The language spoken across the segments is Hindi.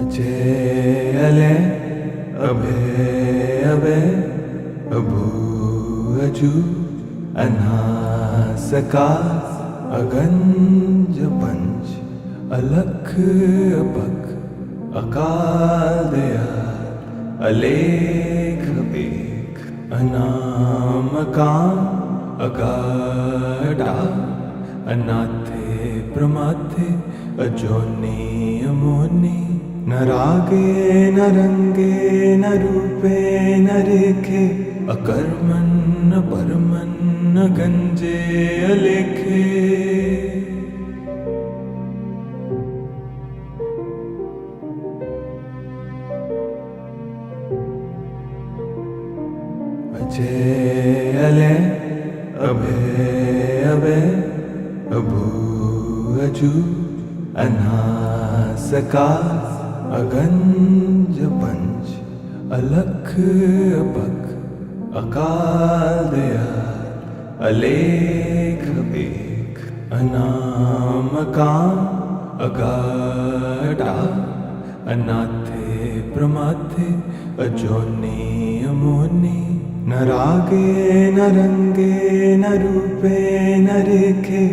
अजय अले अभय अभय अभू अजू अनासकार अगंज पंच अलख अपक अकाल दयाल अलेख बेख अनामकाम अगाढ़ा अनाथे प्रमाथे अजोनी अमोनी न रागे न रंगे न रूपे न रेखे अकर्मन न परमन न गंजे अलेखे अजय अले अभय अभय अभू अजू अनासकार अगंज पंच अलख अपक अकाल दयाल अलेख बेख अनामकाम अगाढ़ा अनाथे प्रमाथे अजोनी अमोनी न रागे न रंगे न रूपे न रेखे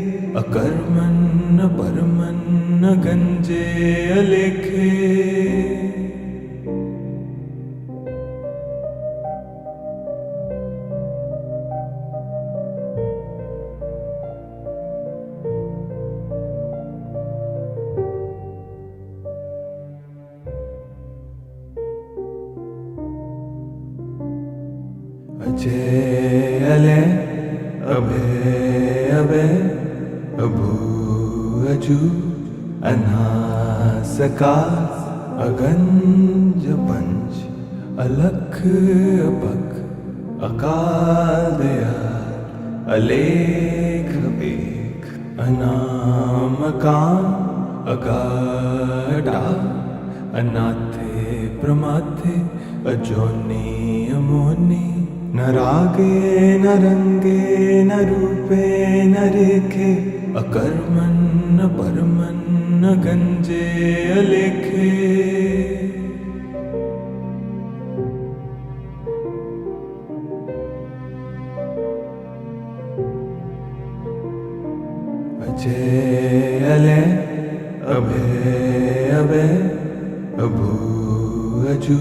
अकर्मन न परमन न गंजे अलेखे अजय अले अभय अभय अभू अजू अनासकार अगंज पंच अलख अपक अकाल दयाल अलेख बेख अनामकाम अगाढ़ा अनाथे प्रमाथे अजोनी अमोनी न रागे न रंगे न रूपे न रेखे अकर्मन न परमन न गंजे अलेखे अजय अले अभय अभय अभू अजू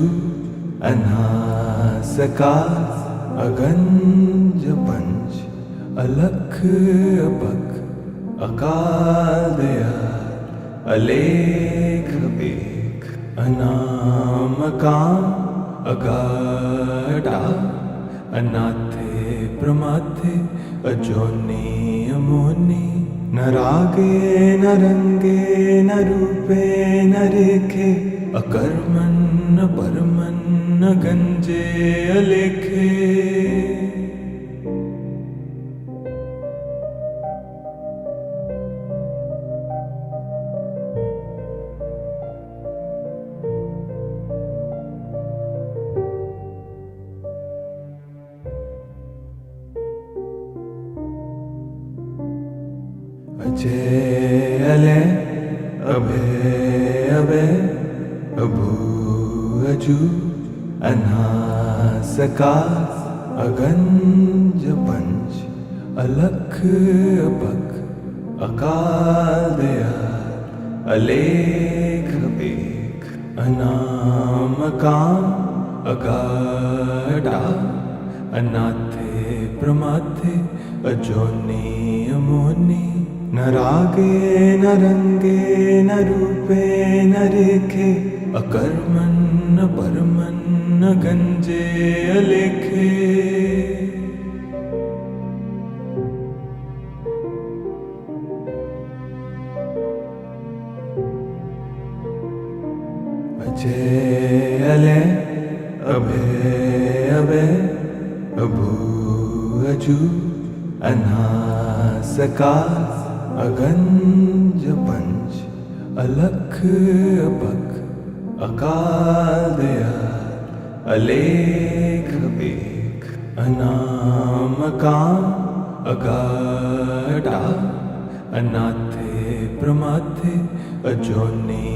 अनासकार अगंज पंच अलख अपक अकाल दयाल अलेख बेख अनामकाम अगाढ़ा अनाथे प्रमाथे अजोनी अमोनी न रागे न रंगे न रूपे न रेखे अकर्मन न परमन न गंजे अलेखे अजय अले अभय अभय अभू अजू अनासकार अगंज पंच अलख अपक अकाल दयाल अलेख बेख अनामकाम अगाढ़ा अनाथे प्रमाथे अजोनी अमोनी न रागे न रंगे न रूपे न रेखे अकर्मन न परमन न गंजे अलेखे अजय अले अभय अभय अभू अजू अनासकार अगंज पंच अलख अपक अकाल दयाल अलेख बेख अनामकाम अगाढ़ा अनाथे प्रमाथे अजोनी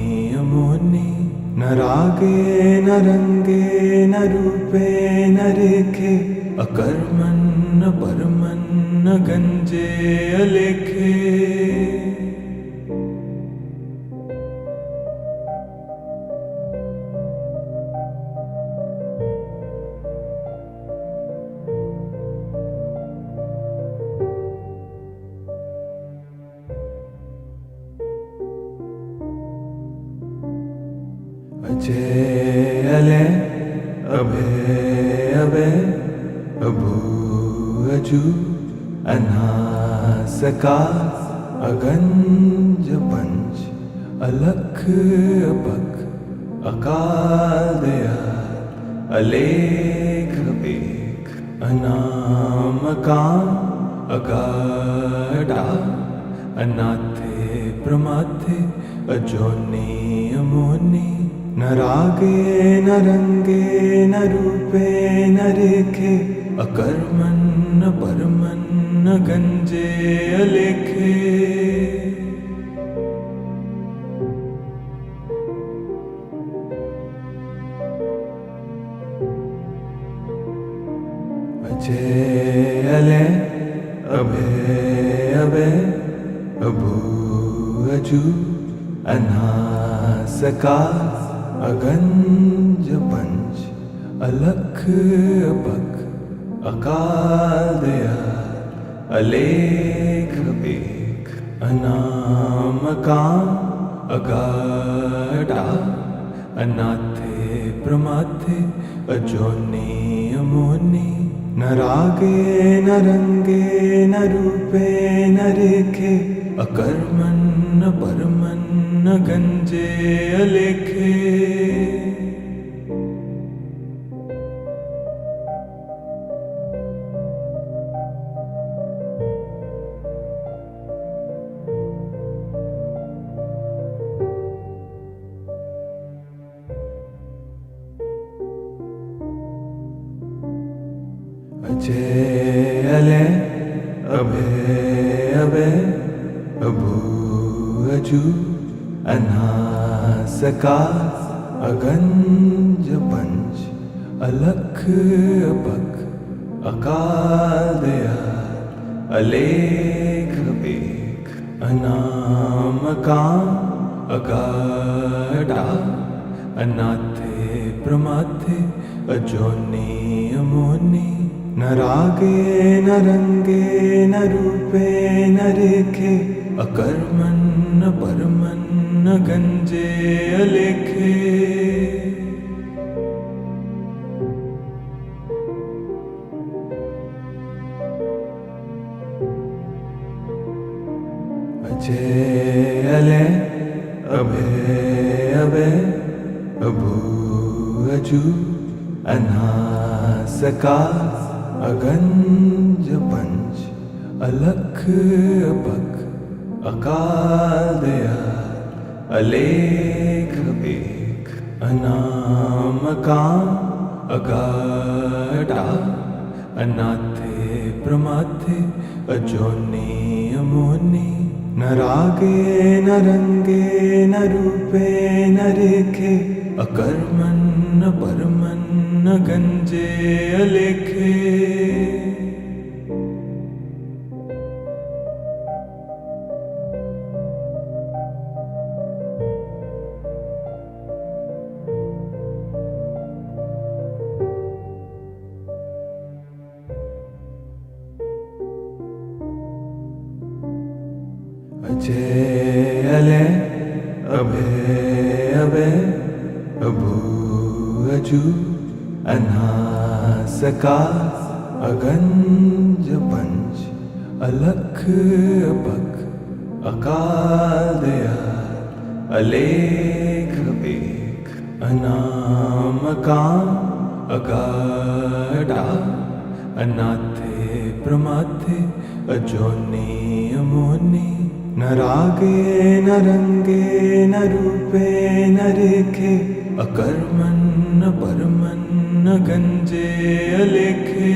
अमोनी न रागे न रंगे न रूपे न रेखे, अकर्मन् न परमन् न गंजे अलेखे। अजय अले अभय अभय अभू अजू अनासकार, अगंज पंच अलख अपख, अकाल दयाल अलेख बेख, अनामकाम अगाढ़ा, अनाथे प्रमाथे अजोनी अमोनी। न रागे न रंगे न रूपे न रेखे, अकर्मन् न परमन् न गंजे अलेखे। अजय अले अभय अभय अभू अजू अनासकार, अगंज पंच अलख अपख, अकाल दयाल अलेख बेख, अनामकाम अगाढ़ा, अनाथे प्रमाथे अजोनी अमोनी। न रागे न रंगे न रूपे न रेखे, अकर्मन् न परमन् न गंजे अलेखे। अजय अले अभय अभय अभू अजू अनासकार, अगंज पंच अलख अपख, अकाल दयाल अलेख बेख, अनामकाम अगाढ़ा, अनाथे प्रमाथे अजोनी अमोनी। न रागे न रंगे न रूपे न रेखे, अकर्मन् न परमन् न गंजे अलेखे। अजय अले अभय अभय अभू अजू अनासकार, अगंज पंच अलख अपख, अकाल दयाल अलेख बेख, अनामकाम अगाढ़ा, अनाथे प्रमाथे अजोनी अमोनी। न रागे न रंगे न रूपे न रेखे, अकर्मन् न परमन् न गंजे अलेखे। अजय अले अभय अभय अभू अजू अनासकार, अगंज पंच अलख अपख, अकाल दयाल अलेख बेख, अनामकाम अगाढ़ा, अनाथे प्रमाथे अजोनी अमोनी। न रागे न रंगे न रूपे न रेखे, अकर्मन् न परमन् न गंजे अलेखे।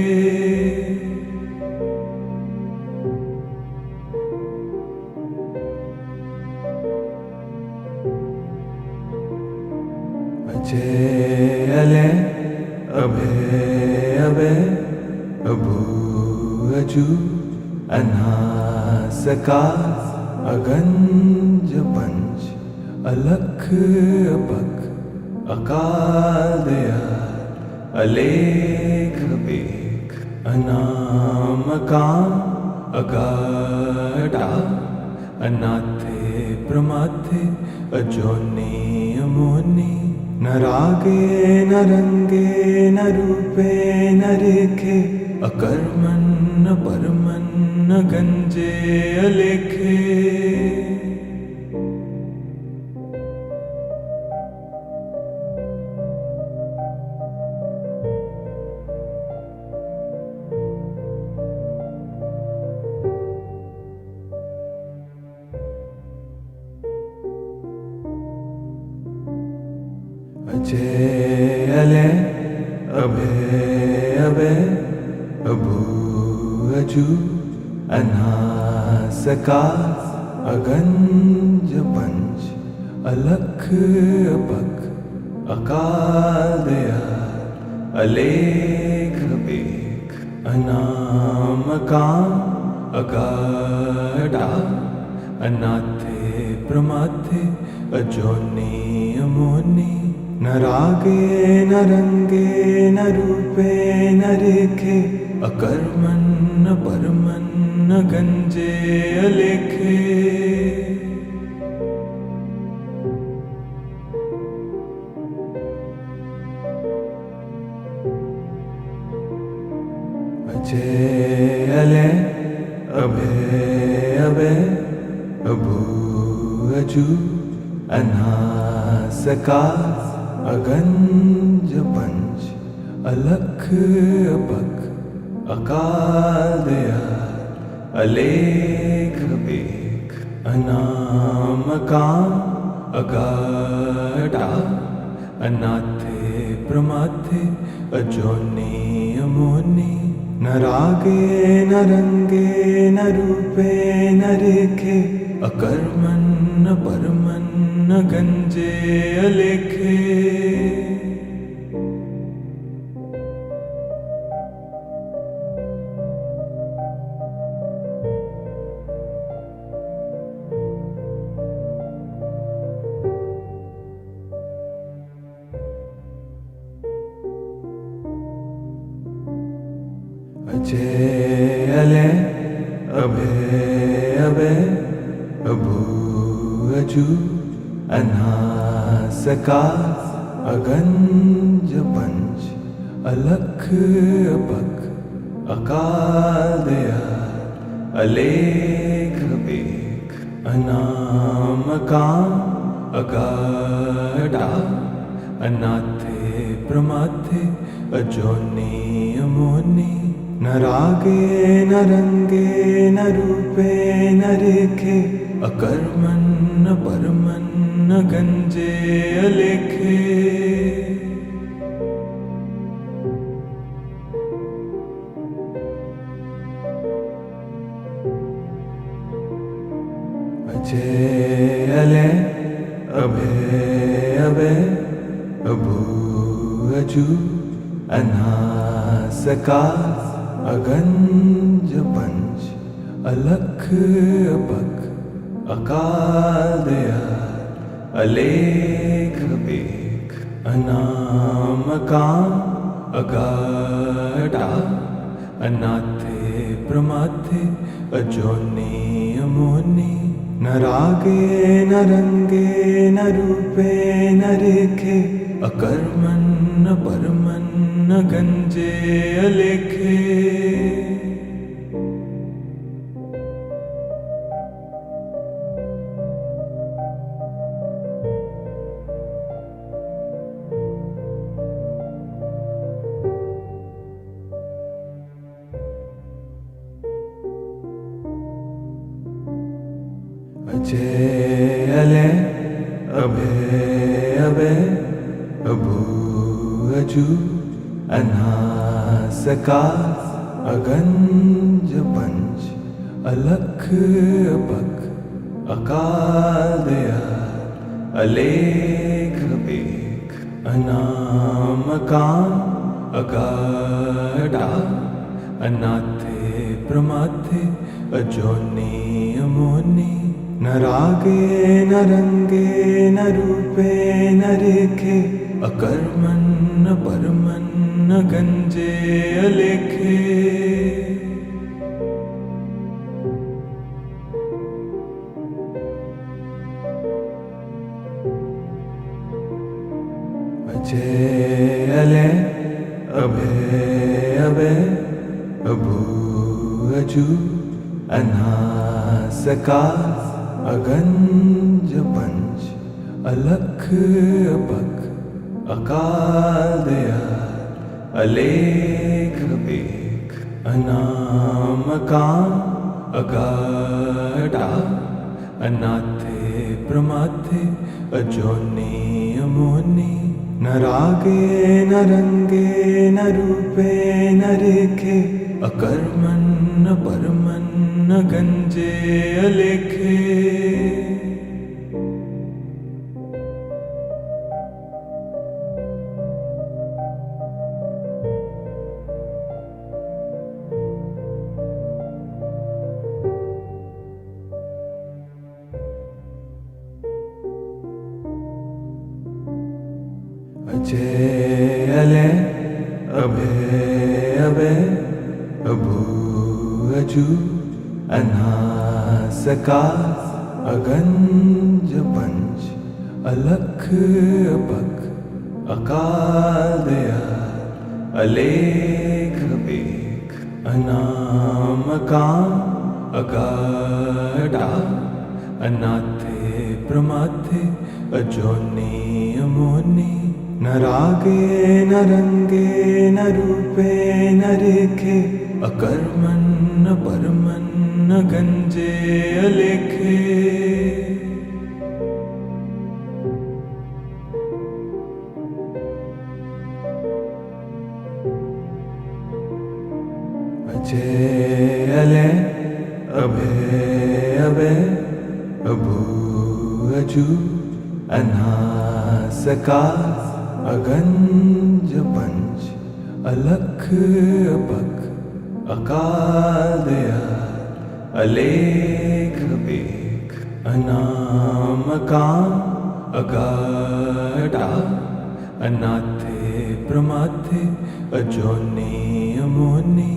अजय अले अभय अभय अभू अजू अनासकार अगंज पंच अलख अपख अकाल दयाल अलेख बेख अनामकाम अगाढ़ा अनाथे प्रमाथे अजोनी अमोनी न रागे न रंगे न रूपे न रेखे अकर्मन न परमन न गंजे अलेखे अजय अले अभय अभय अभू अजू अनासकार अगंज पंच अलख अपख अकाल दयाल अलेख बेख अनामकाम अगाढ़ा अनाथे प्रमाथे अजोनी अमोनी न रागे न रंगे न रूपे न रेखे अकर्मन न परमन न गंजे अलेखे अजय अले अभय अभय अभू अजू अनासकार अगंज पंच अलख अपख अकाल दयाल अलेख बेख अनामकाम अगाढ़ा अनाथे प्रमाथे अजोनी अमोनी न रागे न रंगे न रूपे न रेखे अकर्मन न परमन न गंजे अलेखे अजय अले अभय अभय अभू अजू अनासकार अगंज पंच अलख अपख अकाल दयाल अलेख बेख अनामकाम अगाढ़ा अनाथे प्रमाथे अजोनी अमोनी न रागे न रंगे न रूपे न रेखे अकर्मन न परमन न गंजे अलेखे अजय अले अभय अभय अभू अजू अनासकार अगंज पंच अलख अपख अकाल दयाल अलेख बेख अनामकाम अगाढ़ा अनाथे प्रमाथे अजोनी अमोनी न रागे न रंगे न रूपे न रेखे अकर्मन न परमन न गंजे अलेखे अजय अले अभय अभय अभू अजू अनासकार अगंज पंच अलख अपख अकाल दयाल अलेख बेख अनामकाम् अगाढा अनाथे प्रमाथे अजोनि अमोनि न रागे न रंगे न रूपे न रेखे अकर्मन् न परमन् न गंजे अलेखे अजय अले अभय अभय अभू अजू अनासकार अगंज पंच अलख अपख अकाल दयाल अलेख एक अनामकाम अगाढा अनाथे प्रमाथे अजोनि अमोनि न रागे न रंगे न रूपे न रेखे अकर्मन् न परमन् न गंजे अलेखे अजय अले अभय अभय अभू अजू अनासकार अगंज पंच अलख अपख अकाल दयाल अलेख एक अनामकाम अगाढा अनाथे प्रमाथे अजोनि अमोनि न रागे न रंगे न रूपे न रेखे अकर्मन् न परमन् न गंजे अलेखे अजय अले अभय अभय अभू अजू अनासकार अगंज पंच अलख अपख अकाल दयाल अलेख एक अनामकाम अगाढा अनाथे प्रमाथे अजोनि अमोनि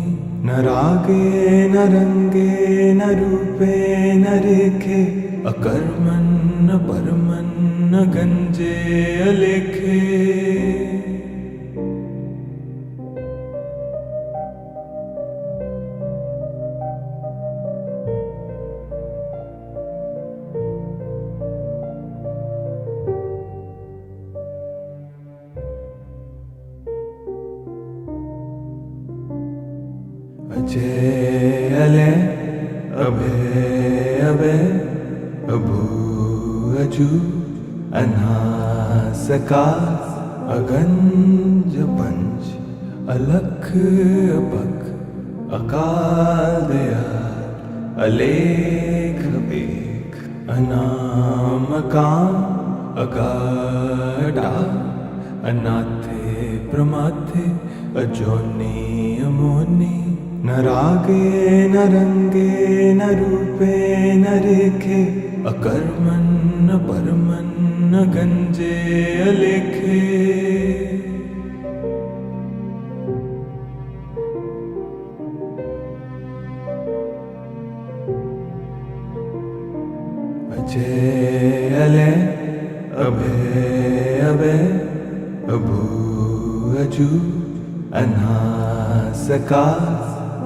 न रागे न रंगे न रूपे न रेखे अकर्मन् न परमन् न गंजे अलेखे अजय अले अभय अभय अभू अजू अनासकार अगंज पंच अलख अपख अकाल दयाल अलेख एक अनामकाम अगाढा अनाथे प्रमाथे अजोनि अमोनि न रागे न रंगे न रूपे न रेखे अकर्मन् न परमन् न गंजे अलेखे अजय अले अभय अभय अभू अजू अनासकार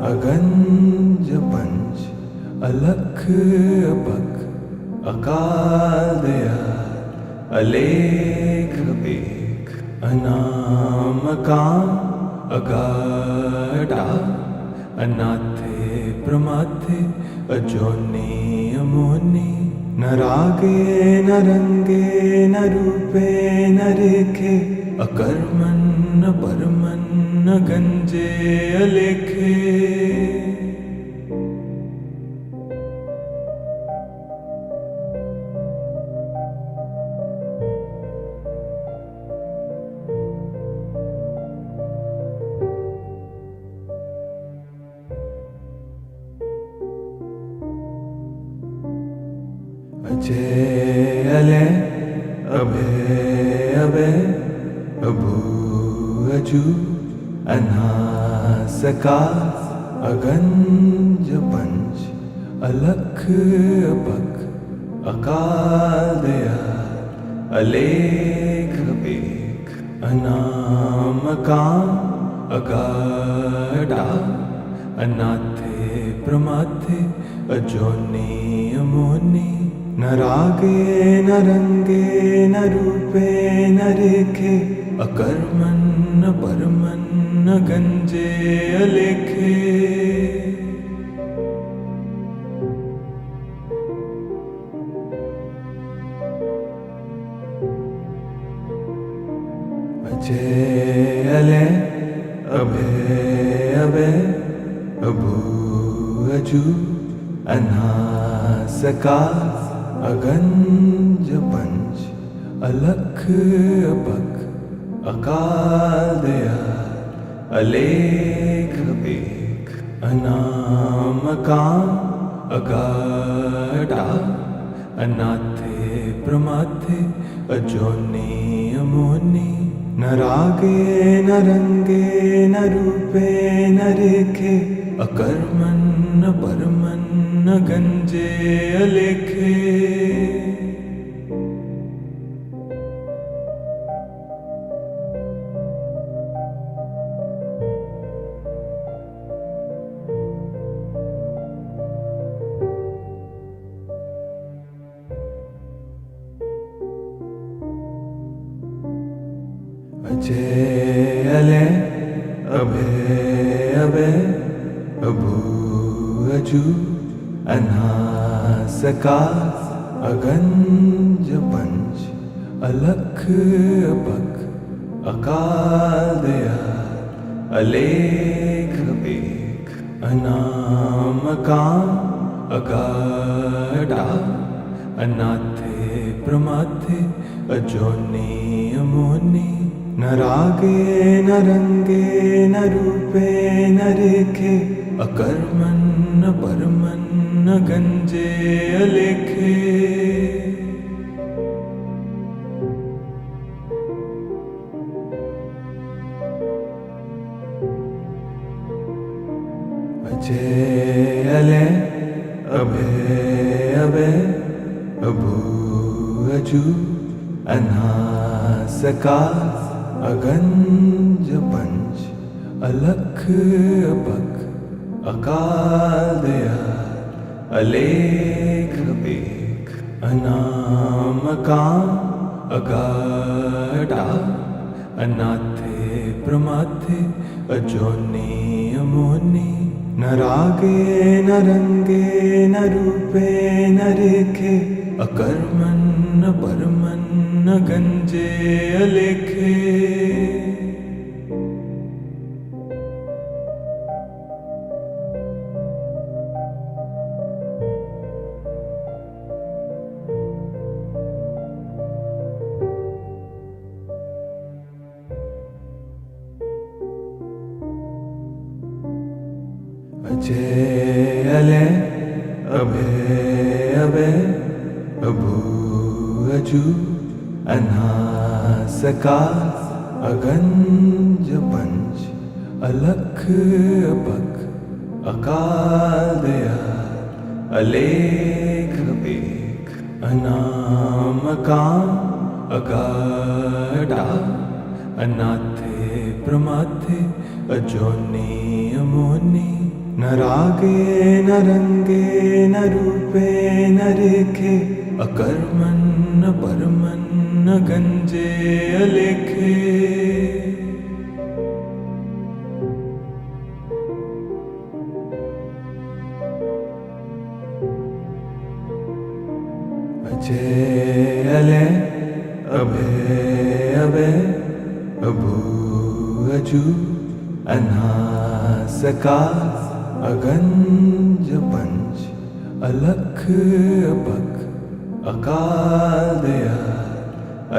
अगंज पंच अलख अपख अकाल दयाल अलेख एक अनामकाम अगाढा अनाथे प्रमाथे अजोनि अमोनि न रागे न रंगे न रूपे न रेखे अकर्मन् न परमन् न गंजे अलेखे अभय अभय अभू अजू अनासकार अगंज पंच अलख अपख अकाल दयाल अलेख बेख अनामकाम अगाढ़ा अनाथे प्रमाथे अजोनी अमोनी न रागे न रंगे न रूपे न रेखे अकर्मन न परमन न गंजे अलेखे अजय अलय अभय अभय अभू अजू अनासकार अगंज पंच अलख अपख अकाल दयाल अलेख बेख अनामकाम अगाढ़ा अनाथे प्रमाथे अजोनी अमोनी न रागे न रंगे न रूपे न रेखे अकर्मन न परमन न गंजे अलेखे अजय अलय अभय अभय अभू अजू अनासकार अगंज पंच अलख अपख अकाल दयाल अलेख बेख अनामकाम अगाढ़ा अनाथे प्रमाथे अजोनी अमोनी न रागे न रंगे न रूपे न रेखे अकर्मन न परमन न गंजे अलेखे अजय अलय अभय अभय अभू अजू अनासकार अगंज पंच अलख अपख अकाल दयाल अलेख बेख अनामकाम अगाढ़ा अनाथे प्रमाथे अजोनी अमोनी न रागे न रंगे न रूपे न रेखे अकर्मन न परमन न गंजे अलेखे अजय अलय अभय अभय अभू अजू अनासकार अगंज पंच अलख अपख अकाल दयाल अलेख बेख अनामकाम अगाढ़ा अनाथे प्रमाथे अजोनी अमोनी न रागे न रंगे न रूपे न रेखे अकर्मन न परमन न गंजे अलेखे अजय अलय अभय अभय अभू अजू अनासकार अगंज पंच अलख अपख अकाल दयाल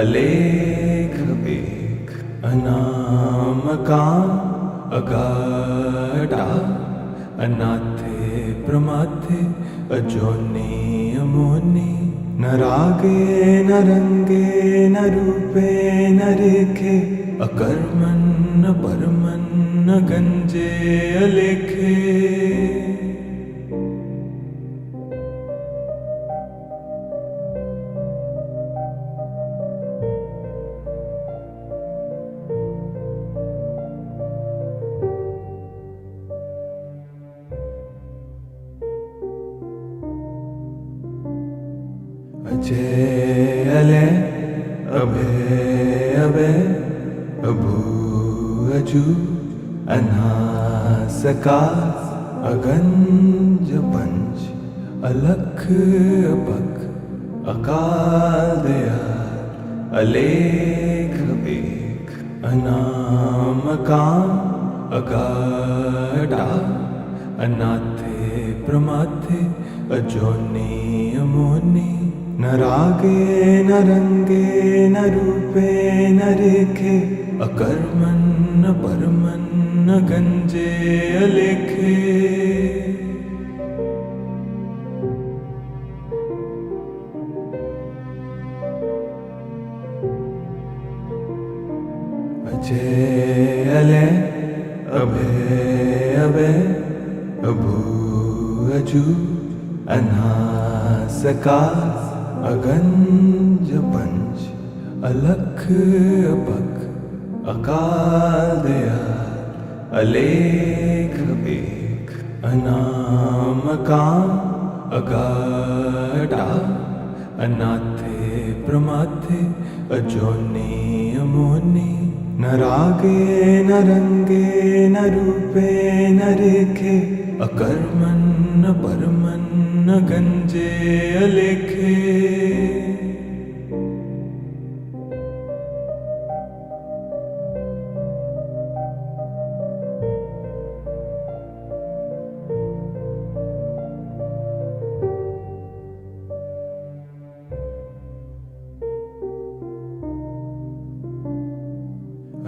अलेख बेख अनामकाम अगाढ़ा अनाथे प्रमाथे अजोनी अमोनी न रागे न रंगे न रूपे न रेखे, अकर्मण न परमन न गंजे अलेखे। अजय अलय अभय अभय अभू अजू अनासकार, अगंज पंच अलख अपख, अकाल दयाल अलेख बेख, अनामकाम अगाढ़ा, अनाथे प्रमाथे अजोनी अमोनी। न रागे न रंगे न रूपे न रेखे, अकर्मण न परमन न गंजे अलेखे। अजय अलय अभय अभय अभू अजू अनासकार, अगंज पंच अलख अपख, अकाल दयाल अलेख बेख, अनामकाम अगाढ़ा, अनाथे प्रमाथे अजोनी अमोनी। न रागे न रंगे न रूपे न रेखे, अकर्मण न परमन न गंजे अलेखे।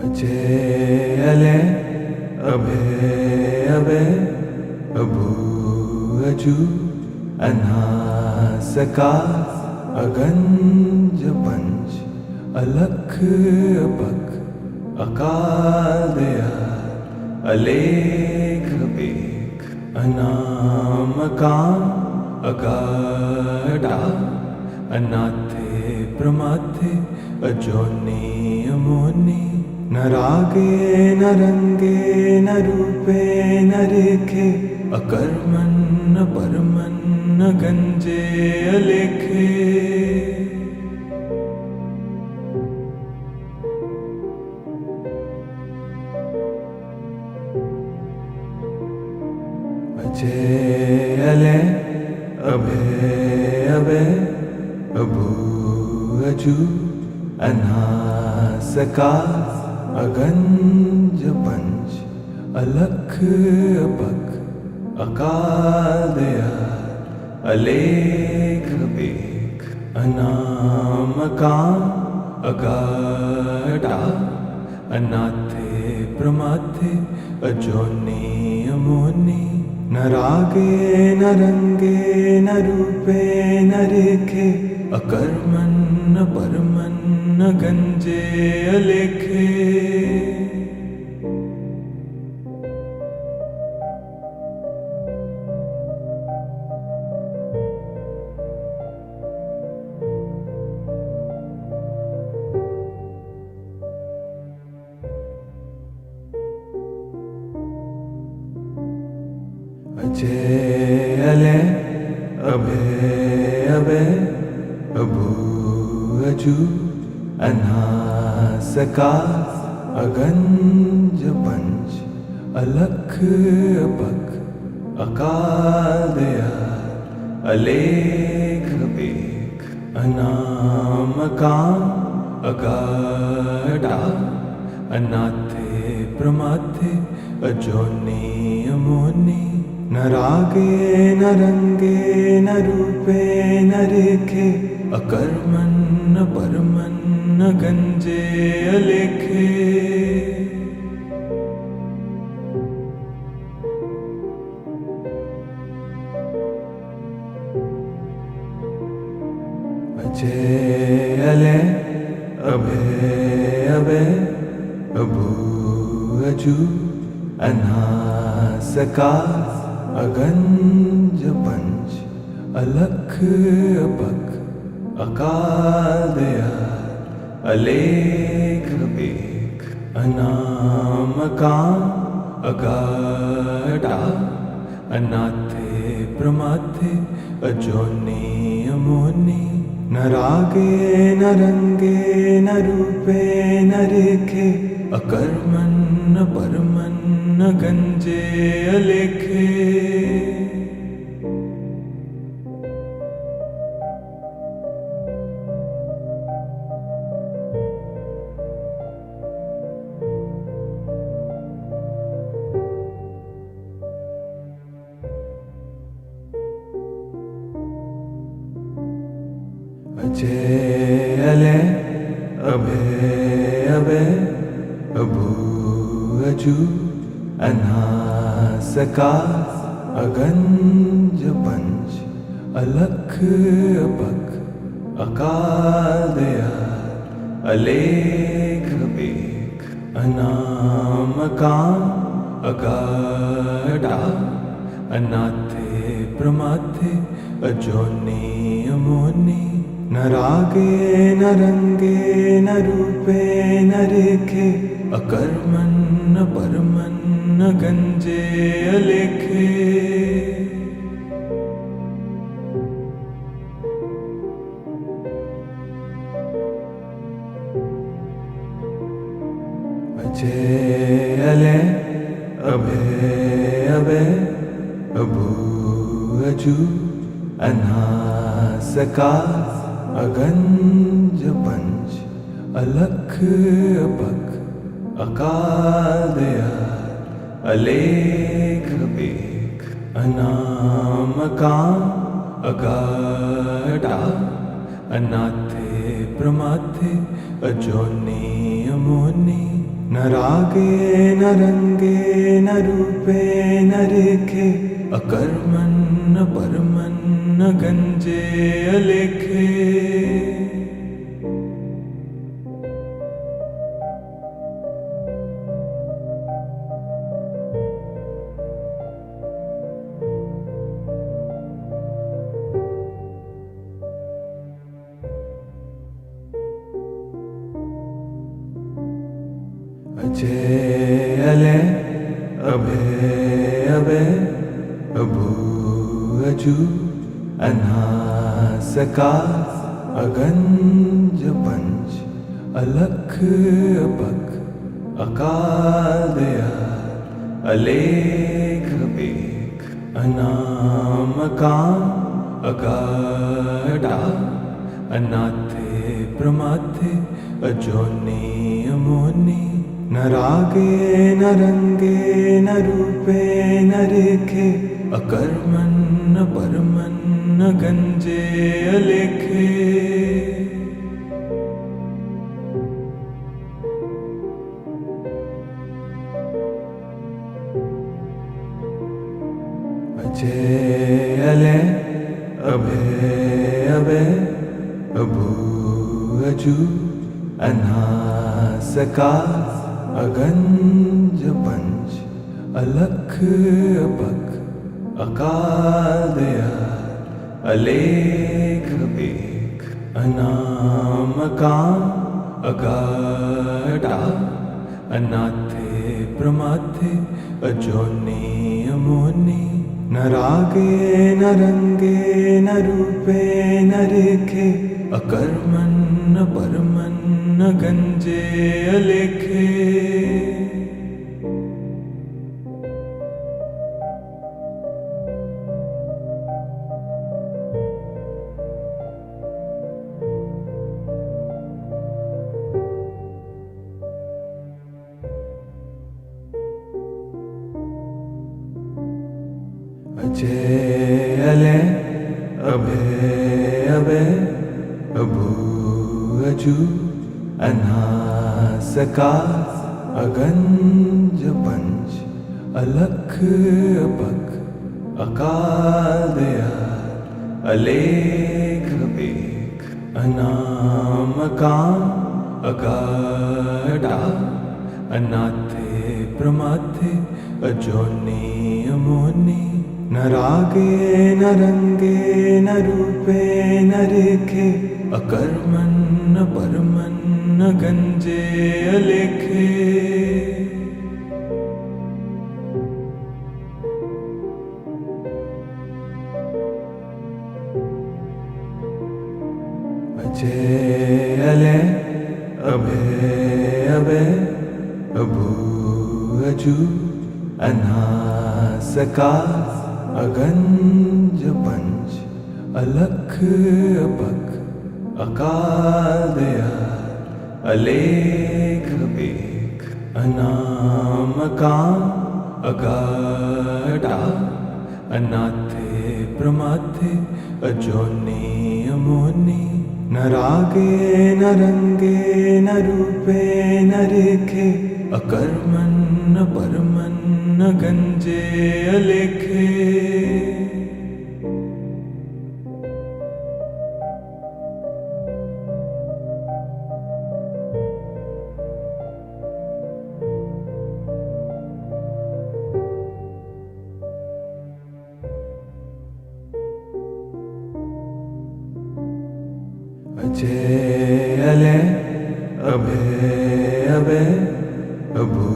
अजय अलय अभय अभय अभू अजू अनासकार, अगंज पंच अलख अपख, अकाल दयाल अलेख बेख, अनामकाम अगाढ़ा, अनाथे प्रमाथे अजोनी अमोनी। न रागे न रंगे न रूपे न रेखे, अकर्मण न परमन न गंजे अलेखे। अजय अलय अभय अभय अभू अजू अनासकार, अगंज पंच अलख अपख, अकाल दयाल अलेख बेख, अनामकाम अगाढ़ा, अनाथे प्रमाथे अजोनी अमोनी। न रागे न रंगे न रूपे न रेखे, अकर्मण न परमन न गंजे अलेखे। अजय अलय अभय अभय अभू अजू अनासकार, अगंज पंच अलख अपख, अकाल दयाल अलेख बेख, अनामकाम अगाढ़ा, अनाथे प्रमाथे अजोनी अमोनी। न रागे न रंगे न रूपे न रेखे, अकर्मण न परमन न गंजे अलेखे। अभय अभय अभू अजू अनासकार अगंज पंच अलख अपख अकाल दयाल अलेख एक अनामकाम अगाढ़ा अनाथे प्रमाथे अजोनी अमोनी न रागे न रंगे न रूपे न रेखे अकर्मन न परमन न गंजे अलेखे अजय अलय अभय अभय अभू अजू अनासकार अगंज पंच अलख अपख अकाल दयाल अलेख एक अनामकाम अगाढ़ा अनाथे प्रमाथे अजोनी अमोनी न रागे न रंगे न रूपे न रेखे अकर्मन न परमन न गंजे अलेखे अजय अलय अभय अभय अभू अजू अनासकार अगंज पंच अलख अपख अकाल दयाल अलेख एक अनामकाम अगाढ़ा अनाथे प्रमाथे अजोनी अमोनी न रागे न रंगे न रूपे न रेखे अकर्मन न परमन न गंजे अलेखे अजय अलय अभय अभय अभू अजू अनासकार अगंज पंच अलख अपख अकाल दयाल अलेख एक अनामकाम अगाढ़ा अनाथे प्रमाथे अजोनी अमोनी न रागे न रंगे न रूपे न रेखे अकर्मन न परमन न गंजे अलेखे अजय अलय अभय अभय अभू अजू अनासकार अगंज पंच अलख अपख अकाल दयाल अलेख एक अनामकाम अगाढ़ा अनाथे प्रमाथे अजोनी अमोनी न रागे न रंगे न रूपे न रेखे अकर्मन न परमन न गंजे अलेखे अजय अलय अभय अभय अभू अजू अनासकार अगंज पंच अलख अपख अकाल दयाल अलेख एक अनामकाम अगाढा अनाथे प्रमाथे अजोनी अमोनी न रागे न रंगे न रूपे न रेखे अकर्मन् न परमन् न गंजे अलेखे अजय अले अभय अभय अभू अजू अनासकार अगंज पंच अलख अपख अकाल दयाल अलेख एक अनामकाम अगाढा अनाथे प्रमाथे अजोनी अमोनी न रागे न रंगे न रूपे न रेखे अकर्मन् न परमन् न गंजे अलेखे अजय अले अभय अभय अभू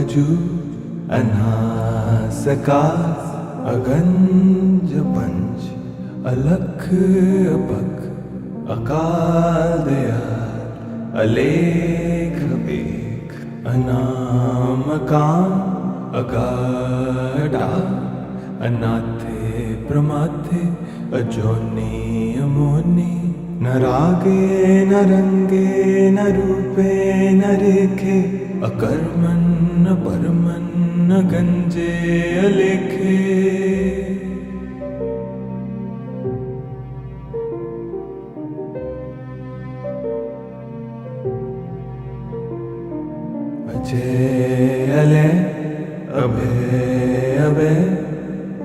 अजू अनासकार अगंज पंच अलख अपख अकाल दयाल अलेख एक अनामकाम अगाढा अनाथे प्रमाथे अजोनी अमोनी न रागे न रंगे न रूपे न रेखे अकर्मन् न परमन् न गंजे अलेखे अजय अले अभय अभय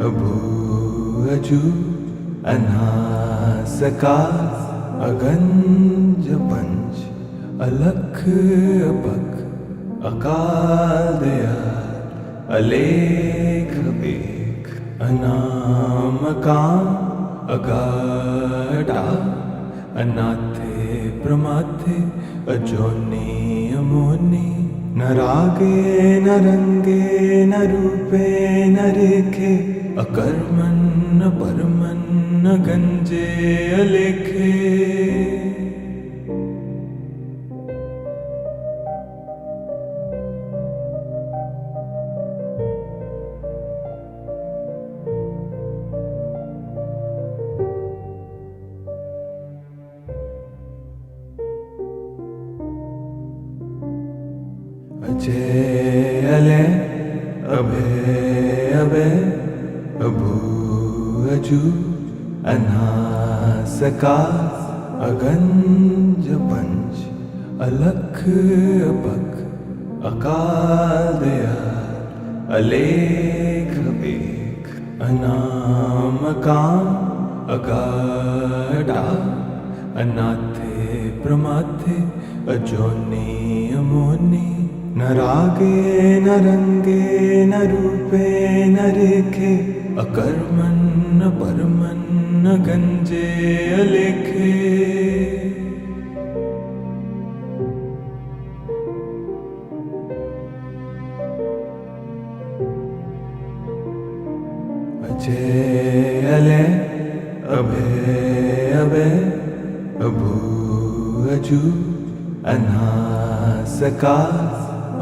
अभू अजू अनासकार अगंज पंच अलख अपख अकाल दयाल अलेख एक अनामकाम अगाढा अनाथे प्रमाथे अजोनी अमोनी न रागे न रंगे न रूपे न रेखे अकर्मन् न परमन् न गंजे अलेखे अजय अले अभय अभय अभू अजू अनासकार अगंज पंच अलख अपख अकाल दयाल अलेख एक अनामकाम अगाढा अनाथे प्रमाथे अजोनी अमोनी न रागे न रंगे न रूपे न रेखे अकर्मन् न परमन् न गंजे अलेखे अजय अले अभय अभय अभू अजू अनासकार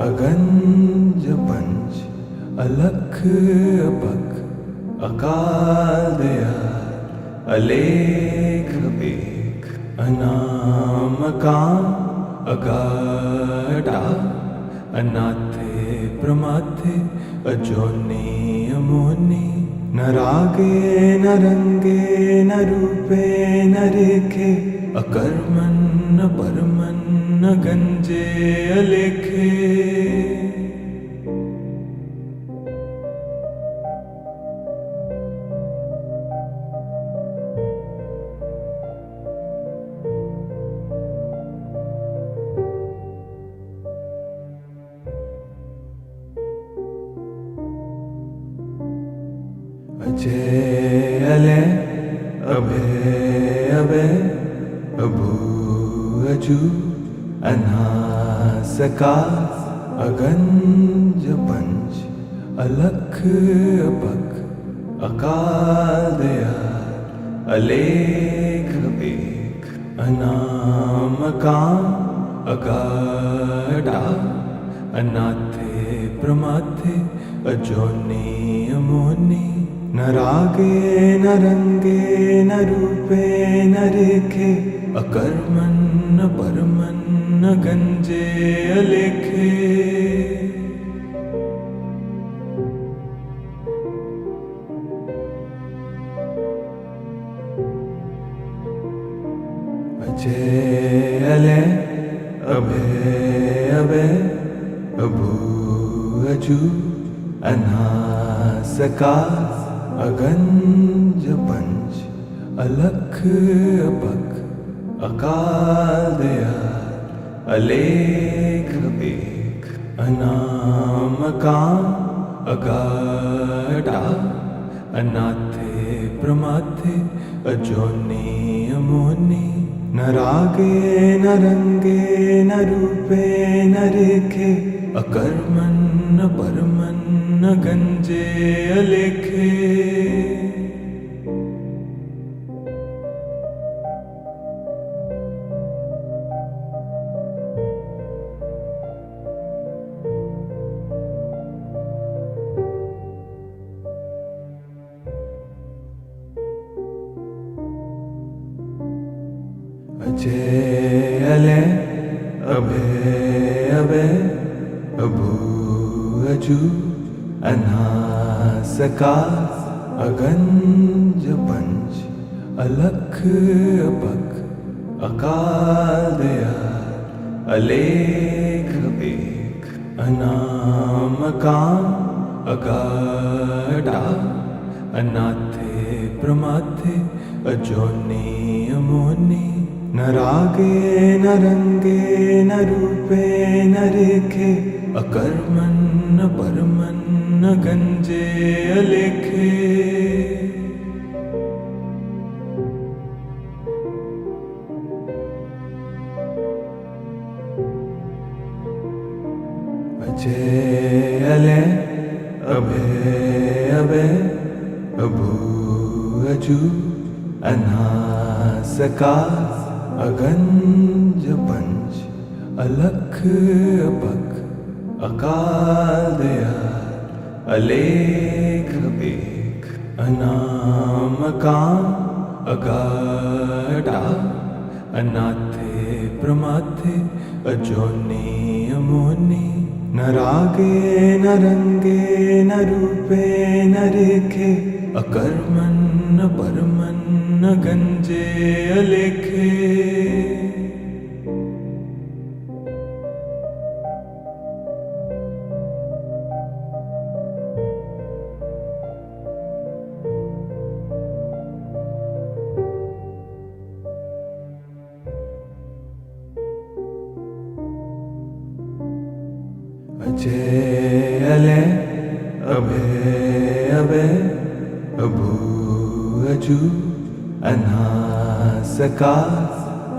अगंज पंच अलख अपख अकाल दयाल अलेख एक अनामकाम अगाढा अनाथे प्रमाथे अजोनी अमोनी न रागे न रंगे न रूपे न रेखे अकर्मन् न परमन् न गंजे अलेखे अजय अले अभय अभय अभू अजू अनासकार अगंज पंच अलख अपख अकाल दयाल अलेख बेख अनामकाम अगाढ़ा अनाथे प्रमाथे अजोनी अमोनी न रागे न रंगे न रूपे न रेखे अकर्मन न परमन न गंजे अलेखे अजय अले अभय अभय अभू अजू अनासकार अगंज पंच अलख अपख अकाल दयाल अलेख बेख अनामकाम अगाढ़ा अनाथे प्रमाथे अजोनी अमोनी न रागे न रंगे न रूपे न रेखे अकर्मन न परमन न गंजे अलेखे अजय अले अभय अभय अभू अजू अनासकार अगंज पंच अलख अपख अकाल दयाल अलेख बेख अनामकाम अगाढ़ा अनाथे प्रमाथे अजोनी अमोनी न रागे न रंगे न रूपे न रेखे अकर्मन न परमन न गंजे अलेखे अजय अले अभय अभय अभू अजू अनासकार अगंज पंच अलख अपख अकाल दयाल अलेख बेख अनामकाम अगाढ़ा अनाथे प्रमाथे अजोनी अमोनी न रागे न रंगे न रूपे न रेखे अकर्मन न परमन न गंजे अलेखे अजय अले अभय अभय अभू अजू अनासकार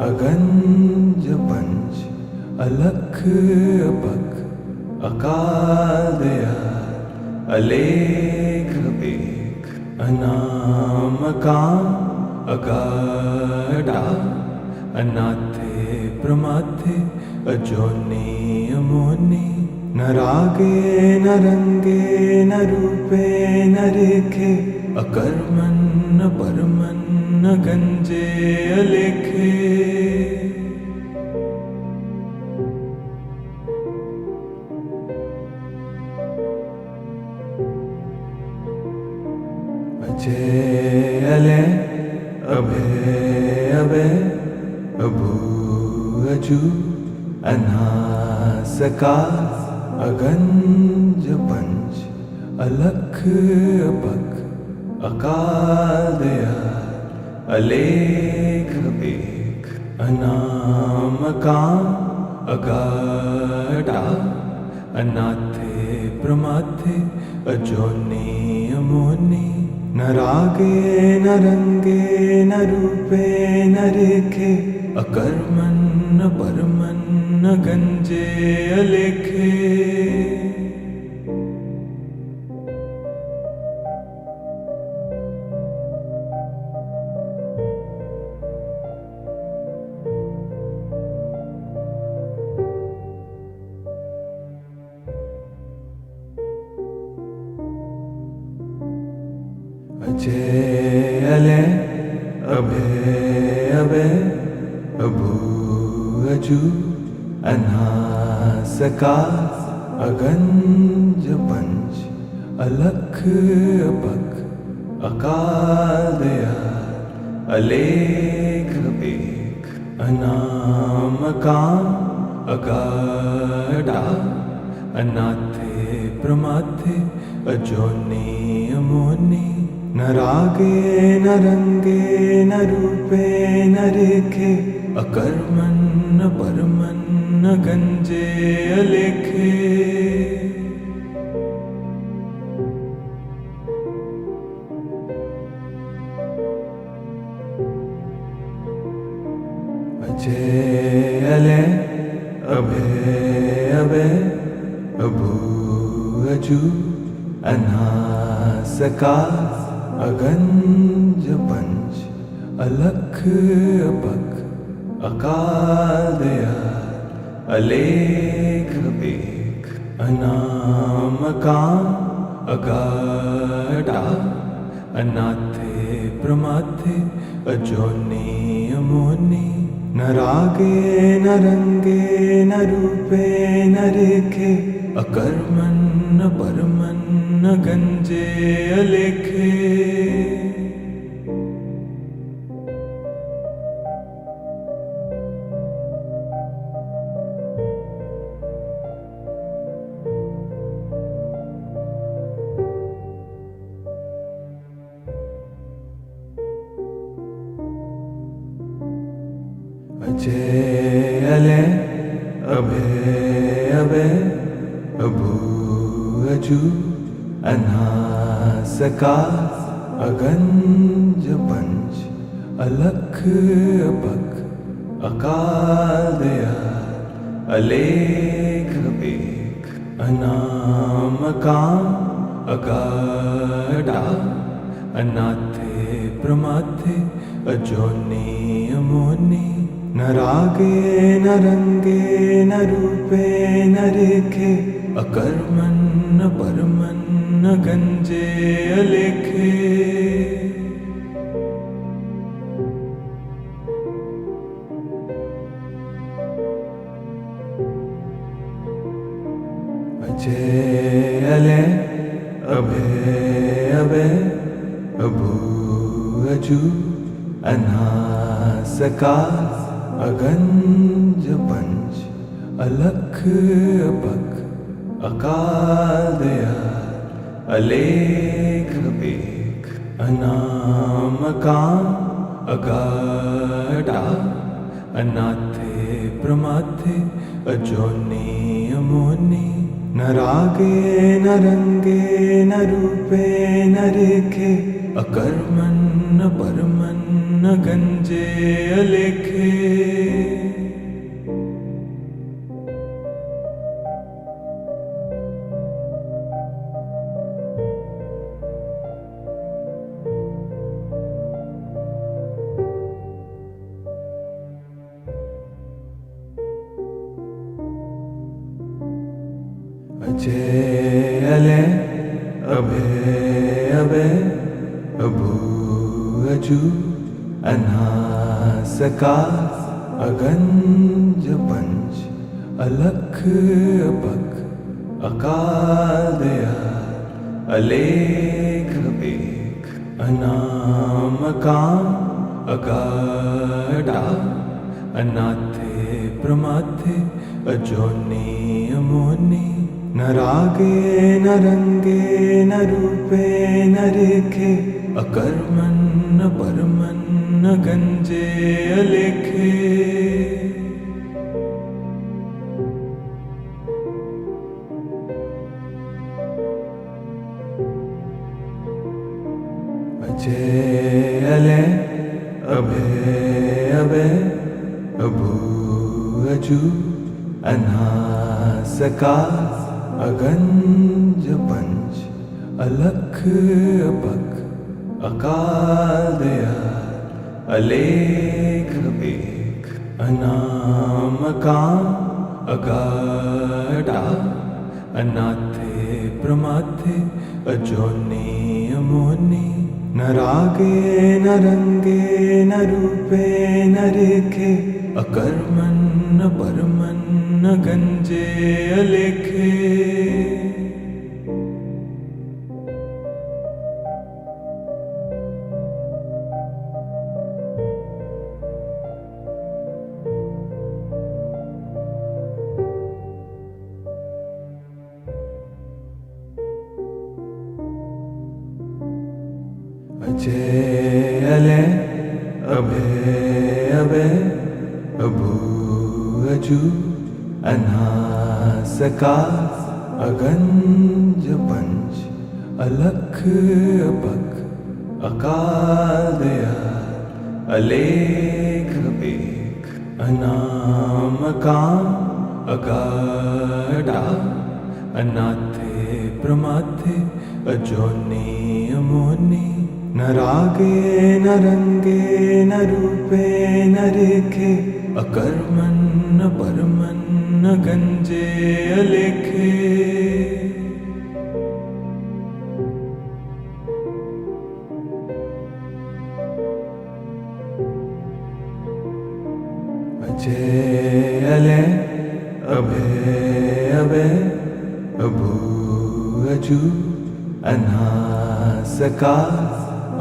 अगंज पंच अलख अपख अकाल दयाल अलेख बेख अनामकाम अगाढ़ा अनाथे प्रमाथे अजोनी अमोनी न रागे न रंगे न रूपे न रेखे अकर्मन न परमन न गंजे अलेखे अजय अले अभय अभय अभू अजू अनासकार अगंज पंच अलख अपख अकाल दयाल अलेख बेख अनामकाम अगाढ़ा अनाथे प्रमाथे अजोनी अमोनी न रागे न रंगे न रूपे न रेखे, अकर्मण न परमन न गंजे अलेखे। अजय अले अभय अभय अभू अजू अनासकार, अगंज पंच अलख अपख, अकाल दयाल अलेख एक, अनामकाम अगाढ़ा, अनाथे प्रमाथे अजोनी अमोनी। न रागे न रंगे न रूपे न रेखे, अकर्मण न परमन न गंजे अलेखे। अजय अले अभय अभय अभू अजू अनासकार, अगंज पंच अलख अपख, अकाल दयाल अलेख एक, अनामकाम अगाढ़ा, अनाथे प्रमाथे अजोनी अमोनी। न रागे न रंगे न रूपे न रेखे, अकर्मण न परमन न गंजे अलेखे। अजय अले अभय अभय अभू अजू अनासकार, अगंज पंच अलख अपख, अकाल दयाल अलेख एक, अनामकाम अगाढ़ा, अनाथे प्रमाथे अजोनी अमोनी। न रागे न रंगे न रूपे न रेखे, अकर्मण न परमन न गंजे अलेखे। अजय अले अभय अभय अभू अजू अनासकार, अगंज पंच अलख अपख, अकाल दयाल अलेख एक, अनामकाम अगाढ़ा, अनाथे प्रमाथे अजोनी अमोनी। न रागे न रंगे न रूपे न रेखे, अकर्मण न परमन न गंजे अलेखे। अजय अले अभय अभय अभू अजू अनासकार, अगंज पंच अलख अपख, अकाल दयाल अलेख एक, अनामकाम अगाढ़ा, अनाथे प्रमाथे अजोनी अमोनी। न रागे न रंगे न रूपे न रेखे, अकर्मण न परमन न गंजे अलेखे। अजय अले अभय अभय अभू अजू अनासकार अगंज पंच अलख अपख अकाल दयाल अलेख एक अनामकाम अगाढ़ा अनाथे प्रमाथे अजोनी अमोनी न रागे न रंगे न रूपे न रेखे अकर्मन न परमन न गंजे अलेखे अजय अले अभय अभय अभू अजू अनासकार अगंज पंच अलख अपख अकाल दयाल अलेख एक अनामकाम अगाढ़ा अनाथे प्रमाथे अजोनी अमोनी न रागे न रंगे न रूपे न रेखे अकर्मन न परमन न गंजे अलेखे अजय अले अभय अभय अभू अजू अनासकार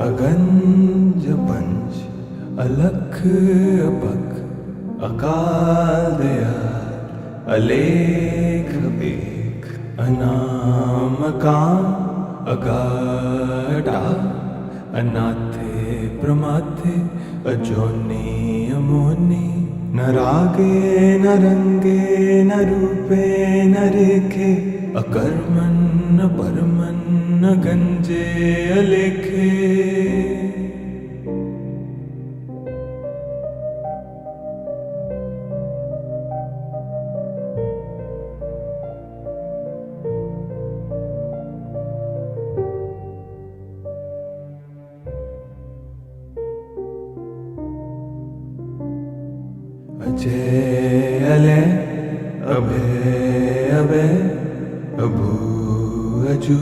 अगंज पंच अलख अपख अकाल दयाल अलेख एक अनामकाम अगाढ़ा अनाथे प्रमाथे अजोनी अमोनी न रागे न रंगे न रूपे न रेखे अकर्मन न परमन न गंजे अलेखे अजय अले अभय अभय अभू अजू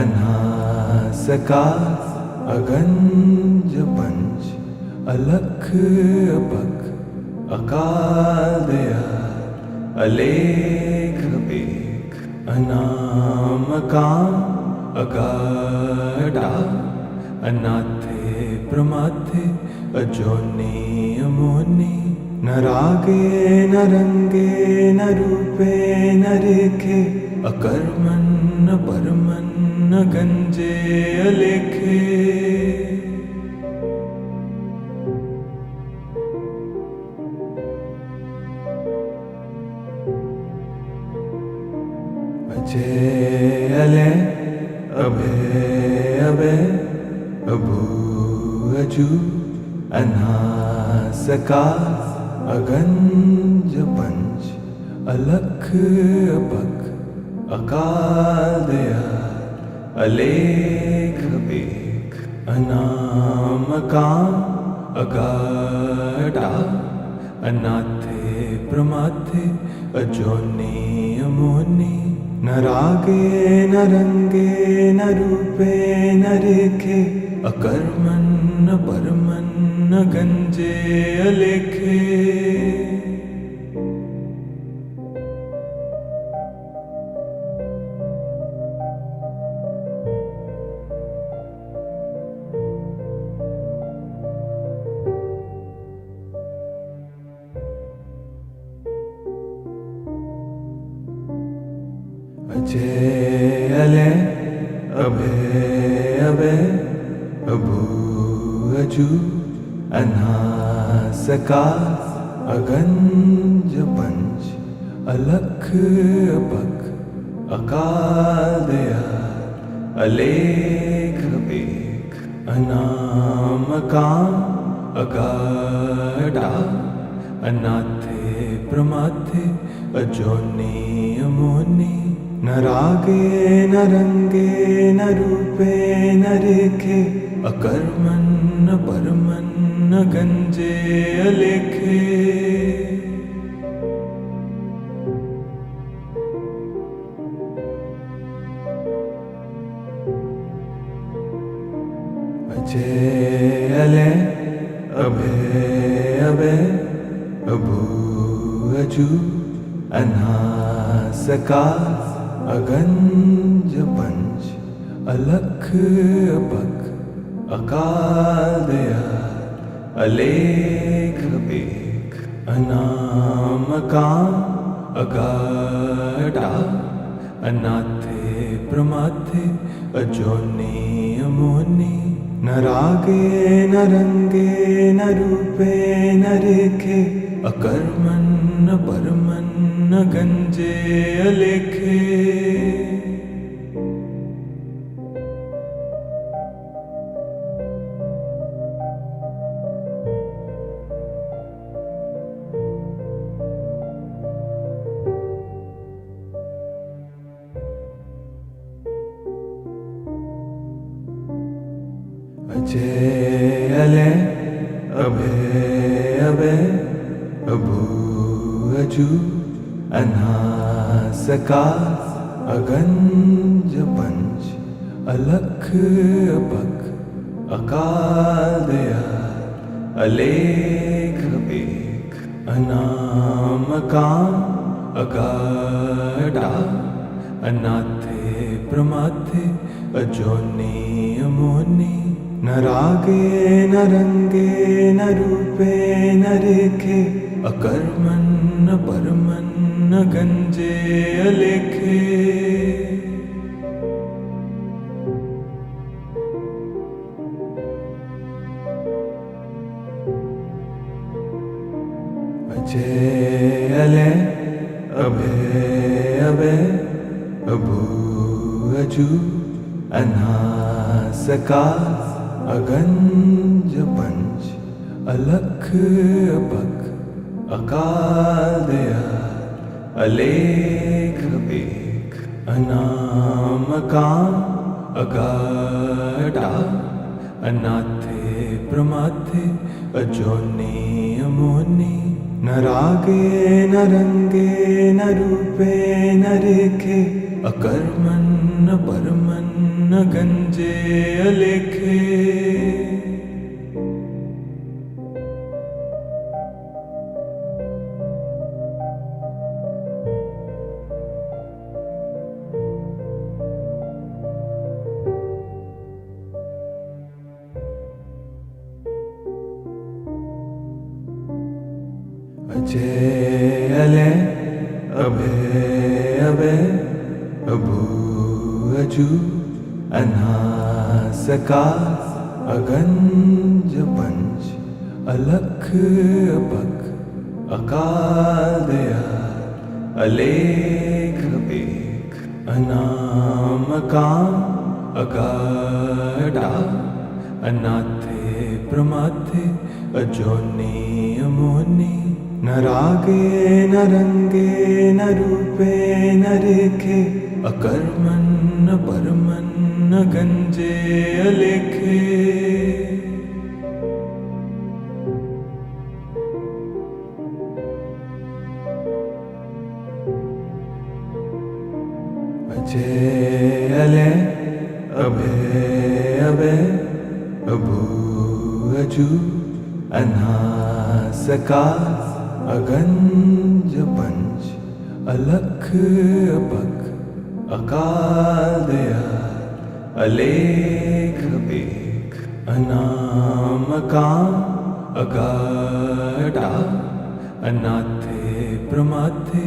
अनासकार अगंज पंच अलख अपख अकाल दयाल अलेख एक अनामकाम अगाढ़ा अनाथे प्रमाथे अजोनी अमोनी न रागे न रंगे न रूपे न रेखे अकर्मन न परमन न गंजे अलेखे अजय अले अभय अभय अभू अजू अनासकार अगंज पंच अलख अपख अकाल दयाल अलेख एक अनामकाम अगाढ़ा अनाथे प्रमाथे अजोनी अमोनी न रागे न रंगे न रूपे न रेखे अकर्मन न परमन न गंजे अलेखे अजय अले अभय अभय अभू अजू अनासकार अगंज पंच अलख अपख अकाल दयाल अलेख एक अनामका अगाढा अनाथे प्रमाथे अजोनि अमोनि न रागे न रंगे न रूपे न रेखे अकर्मन् न परमन् न गंजे अलेखे अजय अले अभय अभय अभू अजू अनासका अगंज पंच अलख अपख अकाल दयाल अलेख बेख अनामका अगाढा अनाथे प्रमाथे अजोनि अमोनि न रागे न रंगे न रूपे न रेखे अकर्मन् न परमन् न गंजे अलेखे अजय अले अभय अभय अभू अजू अनासका अगंज पंच अलख अपख अकाल दयाल अलेख बेख अनामका अगाढा अनाथे प्रमाथे अजोनि अमोनि न रागे न रंगे न रूपे न रेखे अकर्मन् न परमन् न गंजे अलेखे अजय अले अभय अभय अभू अजू अनासका अगंज पंच अलख अपख अकाल दयाल अलेख बेख अनामका अगाढा अनाथे प्रमाथे अजोनि अमोनि न रागे न रंगे न रूपे न रेखे अकर्मन् न परमन् न गंजे अलेखे अजय अले अभय अभय अभू अजू अनासका अगंज पंच अलख अपख अकाल दयाल अलेख बेख अनामका अगाढा अनाथे प्रमाथे अजोनि अमोनि न रागे न रंगे न रूपे न रेखे अकर्मन् न परमन् न गंजे अलेखे अजय अले अभय अभय अभू अजू अनासका अगंज पंच अलख अपख अकाल दयाल अलेख बेख अनामका अगाढा अनाथे प्रमाथे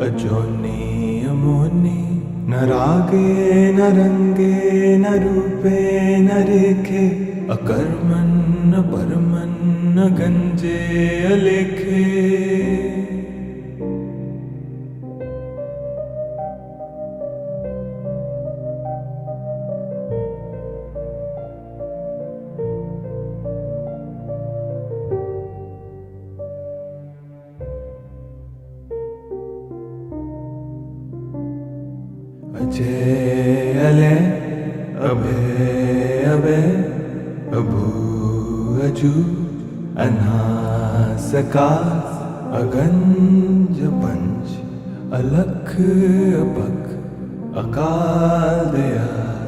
अजोनि अमोनि न रागे न रंगे न रूपे न रेखे अकर्मन् न परमन् न गंजे अलेखे अजय अले अभे अभे अभू अजू अनासका अगंज पंच अलख अपक अकाल दयाल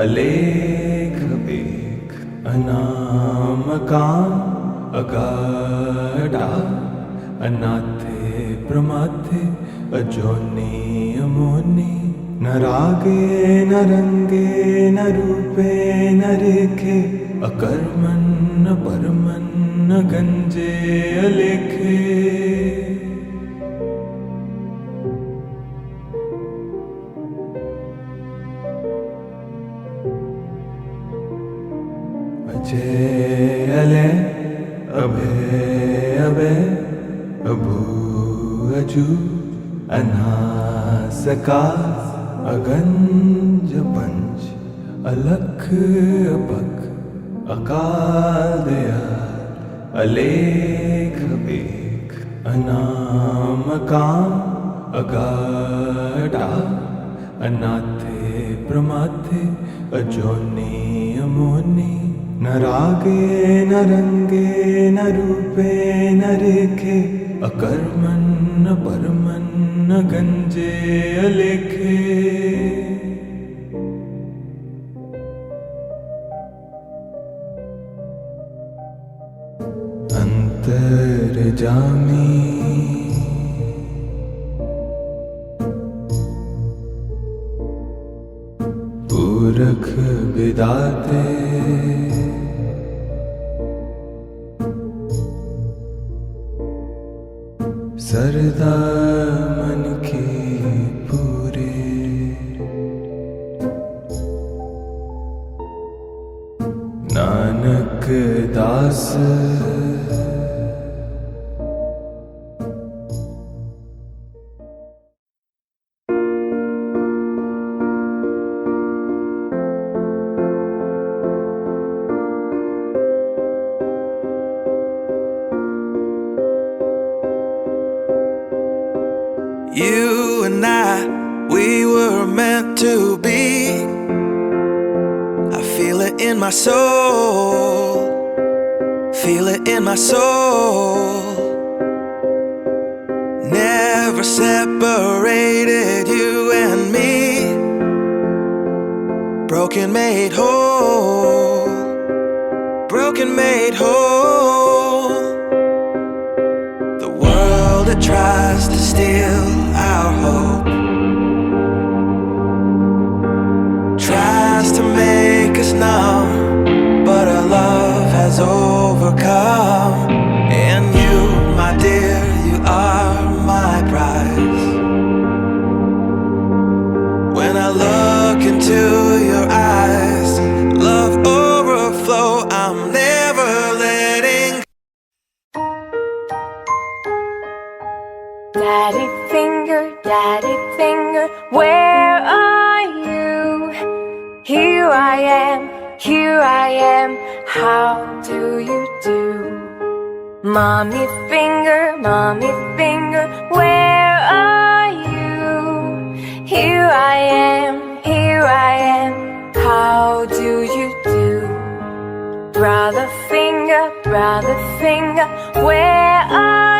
अलेख बेख अनामकाम अगाढ़ा अनाथे प्रमाथे अजोनी अमोनी न रागे न रंगे न रूपे न रेखे अकर्मन न परमन न गंजे अलेखे अजय अले अभे अभे अभू अजू अनासका अगंज पंच अलख अपक अकाल दयाल अलेख बेख अनामकाम अगाढ़ा अनाथे प्रमाथे अजोनी अमोनी न रागे न रंगे न रूपे न रेखे अकर्मन न परमन न गंजे अलेखे अंतर्जामी पूरख विदाते सरदा मन के पूरे नानक दास You and I, we were meant to be. I feel it in my soul, feel it in my soul. Never separated, you and me. Broken made whole, broken made whole. The world that tries to steal our hope tries to make us numb, but our love has overcome. And you, my dear, you are my prize. When I look into your eyes, love overflow, I'm never letting. Daddy finger, where are you? Here I am, how do you do? Mommy finger, where are you? Here I am, how do you do? Brother finger, where are you?